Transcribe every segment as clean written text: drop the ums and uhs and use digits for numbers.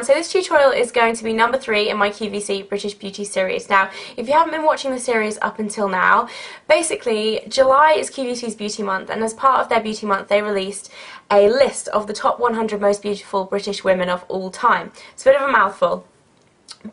everyone, so this tutorial is going to be number 3 in my QVC British Beauty series. Now, if you haven't been watching the series up until now, basically July is QVC's beauty month, and as part of their beauty month they released a list of the top 100 most beautiful British women of all time. It's a bit of a mouthful.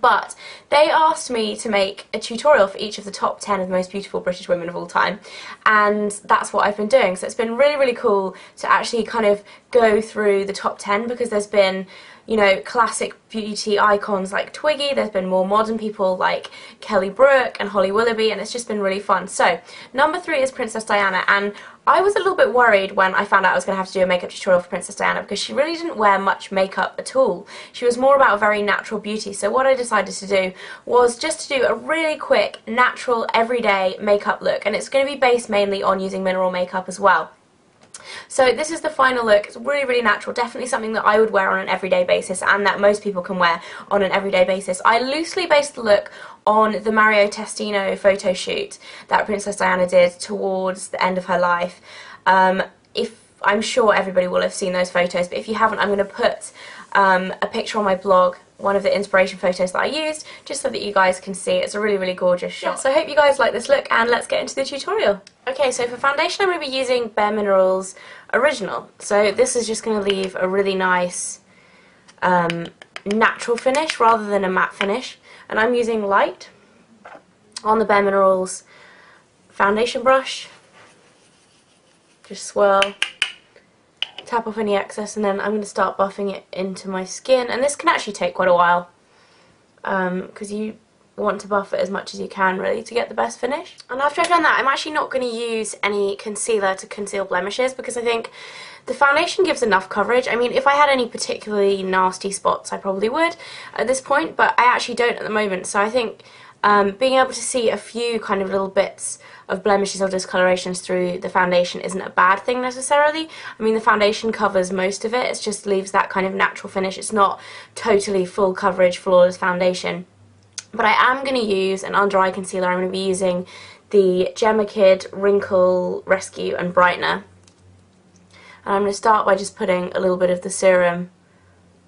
But they asked me to make a tutorial for each of the top 10 of the most beautiful British women of all time, and that's what I've been doing. So it's been really, really cool to actually kind of go through the top 10, because there's been, you know, classic beauty icons like Twiggy, there's been more modern people like Kelly Brook and Holly Willoughby, and it's just been really fun. So number 3 is Princess Diana, and I was a little bit worried when I found out I was going to have to do a makeup tutorial for Princess Diana, because she really didn't wear much makeup at all. She was more about a very natural beauty. So what I decided to do was just to do a really quick, natural, everyday makeup look, and it's going to be based mainly on using mineral makeup as well. So this is the final look. It's really, really natural, definitely something that I would wear on an everyday basis and that most people can wear on an everyday basis. I loosely based the look on the Mario Testino photo shoot that Princess Diana did towards the end of her life. I'm sure everybody will have seen those photos, but if you haven't, I'm going to put a picture on my blog, one of the inspiration photos that I used, just so that you guys can see. It's a really, really gorgeous shot. So I hope you guys like this look, and let's get into the tutorial. Okay, so for foundation I'm going to be using Bare Minerals Original. So this is just going to leave a really nice natural finish rather than a matte finish. And I'm using light on the Bare Minerals foundation brush. Just swirl, tap off any excess, and then I'm going to start buffing it into my skin. And this can actually take quite a while, because you want to buff it as much as you can really to get the best finish. And after I've done that, I'm actually not going to use any concealer to conceal blemishes, because I think the foundation gives enough coverage. I mean, if I had any particularly nasty spots I probably would at this point, but I actually don't at the moment. So I think being able to see a few kind of little bits of blemishes or discolorations through the foundation isn't a bad thing necessarily. I mean, the foundation covers most of it, it just leaves that kind of natural finish. It's not totally full coverage, flawless foundation. But I am going to use an under eye concealer. I'm going to be using the Gemma Kid Wrinkle Rescue and Brightener. And I'm going to start by just putting a little bit of the serum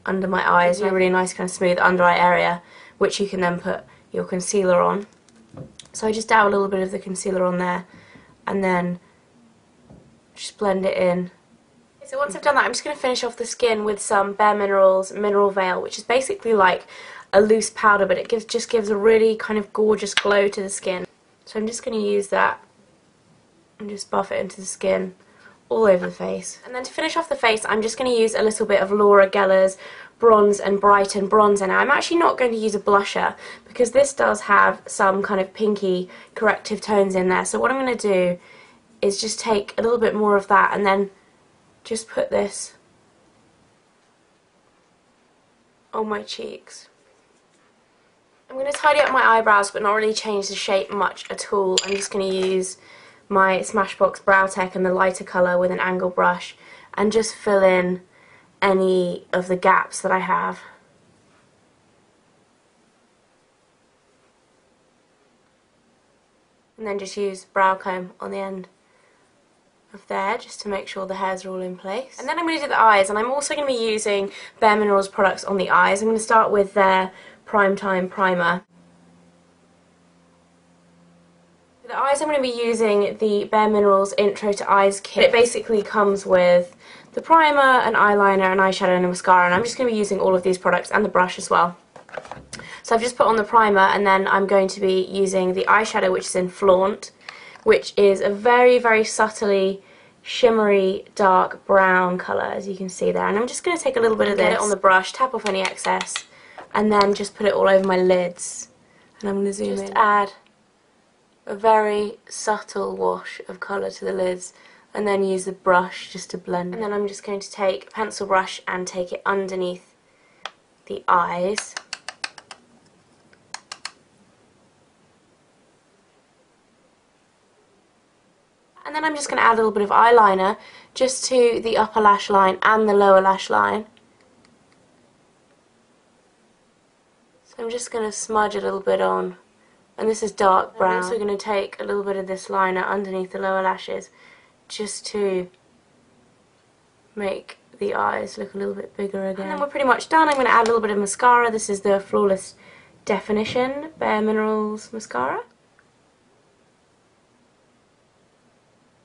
under my eyes, a really nice kind of smooth under eye area, which you can then put your concealer on. So I just dab a little bit of the concealer on there, and then just blend it in. So once I've done that, I'm just going to finish off the skin with some Bare Minerals Mineral Veil, which is basically like a loose powder, but it just gives a really kind of gorgeous glow to the skin. So I'm just going to use that and just buff it into the skin all over the face. And then to finish off the face, I'm just going to use a little bit of Laura Geller's Bronze and Brighten bronzer. Now, I'm actually not going to use a blusher, because this does have some kind of pinky corrective tones in there. So what I'm going to do is just take a little bit more of that and then just put this on my cheeks. I'm going to tidy up my eyebrows, but not really change the shape much at all. I'm just going to use my Smashbox Brow Tech and the lighter colour with an angle brush and just fill in any of the gaps that I have. And then just use brow comb on the end of there, just to make sure the hairs are all in place. And then I'm going to do the eyes, and I'm also going to be using Bare Minerals products on the eyes. I'm going to start with their Prime Time Primer. For the eyes, I'm going to be using the Bare Minerals Intro to Eyes kit. It basically comes with the primer, an eyeliner, an eyeshadow and a mascara, and I'm just going to be using all of these products and the brush as well. So I've just put on the primer, and then I'm going to be using the eyeshadow, which is in Flaunt, which is a very, very subtly shimmery dark brown colour, as you can see there. And I'm just going to take a little bit of this, get it on the brush, tap off any excess, and then just put it all over my lids. And I'm going to zoom in. Just add a very subtle wash of colour to the lids, and then use the brush just to blend. And then I'm just going to take a pencil brush and take it underneath the eyes. And then I'm just going to add a little bit of eyeliner just to the upper lash line and the lower lash line. So I'm just going to smudge a little bit on, and this is dark brown. I'm also going to take a little bit of this liner underneath the lower lashes just to make the eyes look a little bit bigger again. And then we're pretty much done. I'm going to add a little bit of mascara. This is the Flawless Definition Bare Minerals Mascara.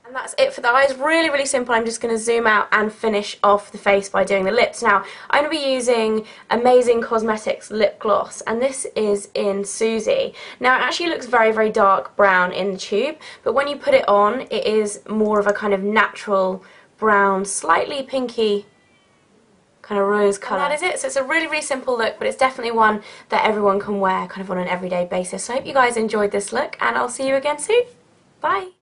And that's it for the eyes. Really, really simple. I'm just going to zoom out and finish off the face by doing the lips. Now, I'm going to be using Amazing Cosmetics lip gloss, and this is in Susie. Now, it actually looks very, very dark brown in the tube, but when you put it on, it is more of a kind of natural brown, slightly pinky kind of rose colour. And that is it. So it's a really, really simple look, but it's definitely one that everyone can wear kind of on an everyday basis. So I hope you guys enjoyed this look, and I'll see you again soon. Bye!